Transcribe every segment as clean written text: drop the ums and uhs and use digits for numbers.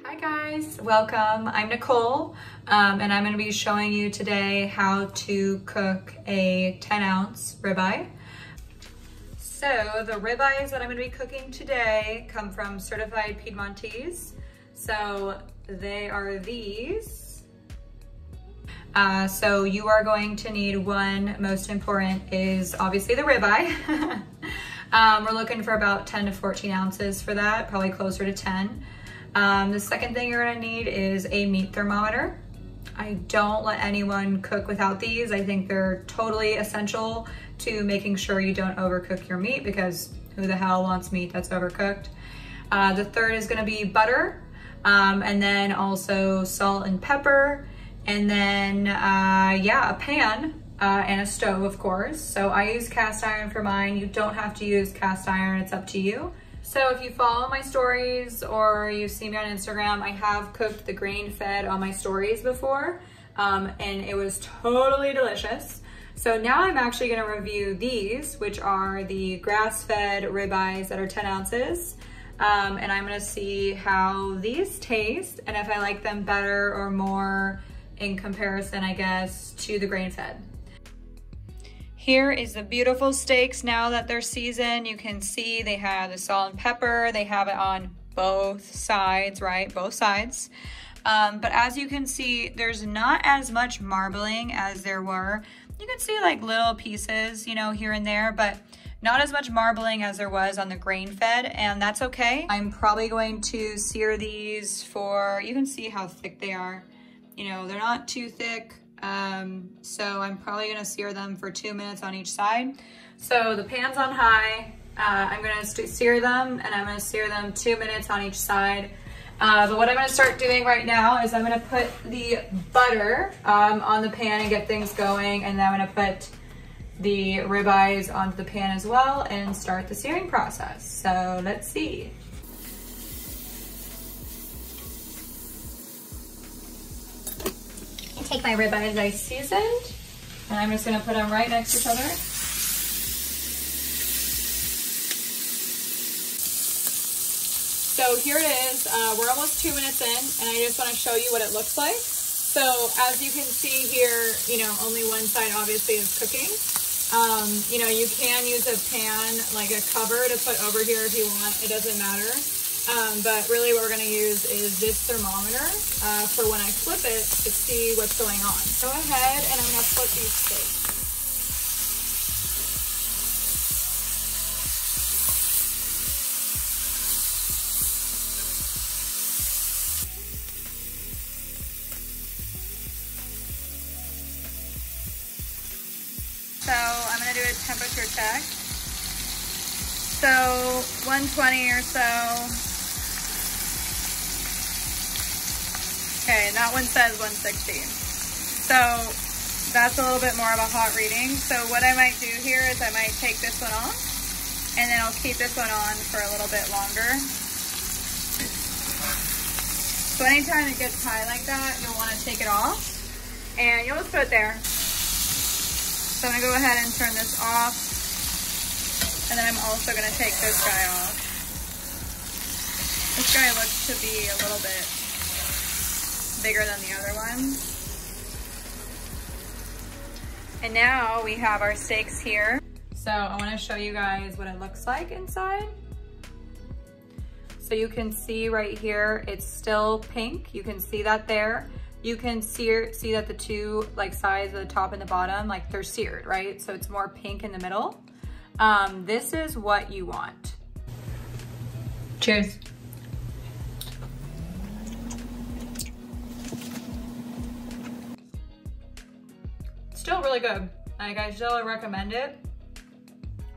Hi guys, welcome. I'm Nicole and I'm going to be showing you today how to cook a 10-ounce ribeye. So the ribeyes that I'm going to be cooking today come from Certified Piedmontese. So they are these. So you are going to need one, most important is obviously the ribeye. We're looking for about 10 to 14 ounces for that, probably closer to 10. The second thing you're gonna need is a meat thermometer. I don't let anyone cook without these. I think they're totally essential to making sure you don't overcook your meat, because who the hell wants meat that's overcooked? The third is gonna be butter, and then also salt and pepper, and then yeah, a pan and a stove, of course. So I use cast iron for mine. You don't have to use cast iron, it's up to you. So if you follow my stories or you see me on Instagram, I have cooked the grain fed on my stories before, and it was totally delicious. So now I'm actually gonna review these, which are the grass-fed ribeyes that are 10 ounces. And I'm gonna see how these taste and if I like them better or more in comparison, I guess, to the grain fed. Here is the beautiful steaks now that they're seasoned. You can see they have the salt and pepper. They have it on both sides, right? Both sides. But as you can see, there's not as much marbling as there were. You can see like little pieces, you know, here and there, but not as much marbling as there was on the grain fed, and that's okay. I'm probably going to sear these for, you can see how thick they are. You know, they're not too thick. So I'm probably gonna sear them for 2 minutes on each side. So the pan's on high. I'm gonna sear them, and I'm gonna sear them 2 minutes on each side. But what I'm gonna start doing right now is I'm gonna put the butter on the pan and get things going, and then I'm gonna put the ribeyes onto the pan as well and start the searing process. So let's see. Take my ribeyes I seasoned, and I'm just gonna put them right next to each other. So here it is, we're almost 2 minutes in, and I just wanna show you what it looks like. So as you can see here, you know, only one side obviously is cooking. You know, you can use a pan, like a cover to put over here if you want, it doesn't matter. But really what we're gonna use is this thermometer for when I flip it to see what's going on. Go ahead and I'm gonna flip these steaks. So I'm gonna do a temperature check. So 120 or so. Okay, that one says 160. So that's a little bit more of a hot reading. So what I might do here is I might take this one off, and then I'll keep this one on for a little bit longer. So anytime it gets high like that, you'll want to take it off, and you'll just put it there. So I'm gonna go ahead and turn this off, and then I'm also gonna take this guy off. This guy looks to be a little bit bigger than the other one. And now we have our steaks here. So I want to show you guys what it looks like inside. So you can see right here, it's still pink. You can see that there. You can see that the two like sides of the top and the bottom, like they're seared, right? So it's more pink in the middle. This is what you want. Cheers. Still really good. Like, I still recommend it.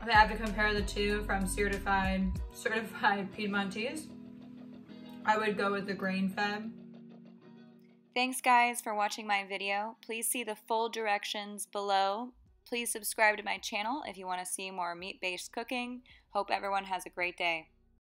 If I have to compare the two from Certified Piedmontese, I would go with the grain fed. Thanks guys for watching my video. Please see the full directions below. Please subscribe to my channel if you want to see more meat-based cooking. Hope everyone has a great day.